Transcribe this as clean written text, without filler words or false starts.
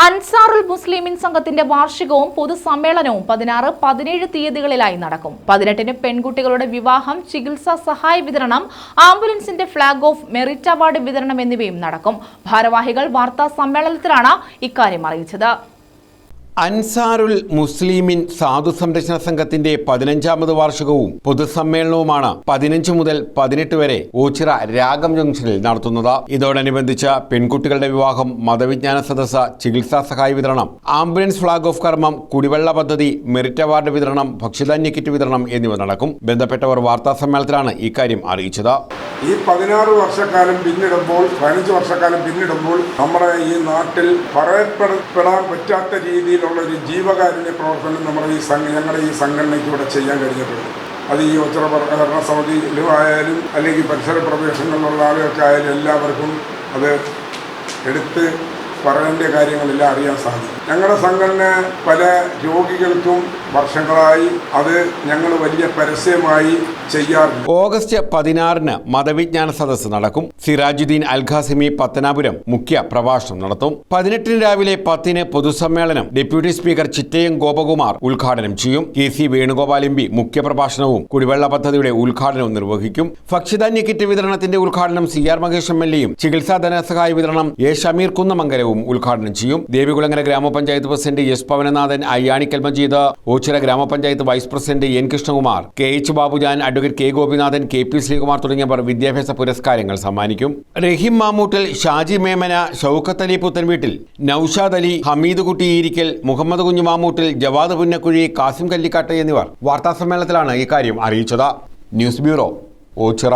അൻസാറുൽ മുസ്ലിമീൻ സംഘത്തിന്റെ വാർഷികവും പൊതുസമ്മേളനവും 16, 17 തീയതികളിലായി നടക്കും. 18-ന് പെൺകുട്ടികളുടെ വിവാഹം, ചികിത്സാ സഹായ വിതരണം, ആംബുലൻസിന്റെ ഫ്ളാഗ് ഓഫ്, മെറിറ്റ് അവാർഡ് വിതരണം എന്നിവയും നടക്കും. ഭാരവാഹികൾ വാർത്താ സമ്മേളനത്തിലാണ് ഇക്കാര്യം അറിയിച്ചത്. അൻസാറുൽ മുസ്ലിമീൻ സാധു സംരക്ഷണ സംഘത്തിന്റെ 15ാമത് വാർഷികവും പൊതുസമ്മേളനവുമാണ് 15 മുതൽ 18 വരെ ഓച്ചിറ രാഗം ജംഗ്ഷനിൽ നടത്തുന്നത്. ഇതോടനുബന്ധിച്ച് പെൺകുട്ടികളുടെ വിവാഹം, മതവിജ്ഞാന സദസ്സ്, ചികിത്സാ സഹായ വിതരണം, ആംബുലൻസ് ഫ്ളാഗ് ഓഫ് കർമ്മം, കുടിവെള്ള പദ്ധതി, മെറിറ്റ് അവാർഡ് വിതരണം, ഭക്ഷ്യധാന്യ കിറ്റ് വിതരണം എന്നിവ നടക്കും. ബന്ധപ്പെട്ടവർ വാർത്താ സമ്മേളനത്തിലാണ് ഇക്കാര്യം അറിയിച്ചത്. ഈ 16 വർഷക്കാലം പിന്നിടുമ്പോൾ, 15 വർഷക്കാലം പിന്നിടുമ്പോൾ നമ്മുടെ ഈ നാട്ടിൽ പറയപ്പെടാൻ പറ്റാത്ത രീതിയിലുള്ള ഒരു ജീവകാരുണ്യ പ്രവർത്തനം ഞങ്ങളുടെ ഈ സംഘടനയ്ക്കൂടെ ചെയ്യാൻ കഴിഞ്ഞിട്ടുണ്ട്. അത് ഈ ഓച്ചിറ ഭരണ സമിതിയിലും ആയാലും അല്ലെങ്കിൽ പരിസര പ്രദേശങ്ങളിലുള്ള ആളുകൾക്ക് ആയാലും എല്ലാവർക്കും അത് എടുത്ത് പറയേണ്ട കാര്യങ്ങളെല്ലാം അറിയാൻ സാധിക്കും. ഞങ്ങളുടെ സംഘടന പല രോഗികൾക്കും വർഷങ്ങളായി അത് ഞങ്ങൾ വലിയ പരസ്യമായി ചെയ്യാറുണ്ട്. ഓഗസ്റ്റ് 16-ന് മതവിജ്ഞാന സദസ്സ് നടക്കും. സിറാജുദ്ദീൻ അൽഖാസിമി പത്തനാപുരം മുഖ്യ പ്രഭാഷണം നടത്തും. 18-ന് രാവിലെ 10-ന് പൊതുസമ്മേളനം ഡെപ്യൂട്ടി സ്പീക്കർ ചിറ്റയം ഗോപകുമാർ ഉദ്ഘാടനം ചെയ്യും. KC വേണുഗോപാൽ MP മുഖ്യപ്രഭാഷണവും കുടിവെള്ള പദ്ധതിയുടെ ഉദ്ഘാടനവും നിർവഹിക്കും. ഭക്ഷ്യധാന്യ കിറ്റ് വിതരണത്തിന്റെ ഉദ്ഘാടനം CR മഹേഷ് MLA-യും ചികിത്സാ ധനസഹായ വിതരണം A ഷമീർ കുന്നമംഗലവും ഉദ്ഘാടനം ചെയ്യും. ദേവികുളങ്ങര ഗ്രാമപഞ്ചായത്ത് പ്രസിഡന്റ് S പവനനാഥൻ, അയ്യാണിക്കൽ മജീദ്, ഓച്ചിറ ഗ്രാമപഞ്ചായത്ത് vice president N Krishnakumar, KH Babujan, advocate K Gopinathan, KP Sreekumar തുടങ്ങിയവർ വിദ്യാഭ്യാസ പുരസ്കാരങ്ങൾ സമ്മാനിക്കും. റഹീം മാമൂട്ടിൽ, ഷാജി മേമന, ഷൗക്കത്ത് അലി പുത്തൻവീട്ടിൽ, നൌഷാദ് അലി, ഹമീദ് കുട്ടി ഈരിക്കൽ, മുഹമ്മദ് കുഞ്ഞു മാമൂട്ടിൽ, ജവാദ് പുന്നക്കുഴി, കാസിം കല്ലിക്കാട്ട് എന്നിവർ വാർത്താസമ്മേളനത്തിലാണ് ഇക്കാര്യം അറിയിച്ചത്. News bureau, Ochira.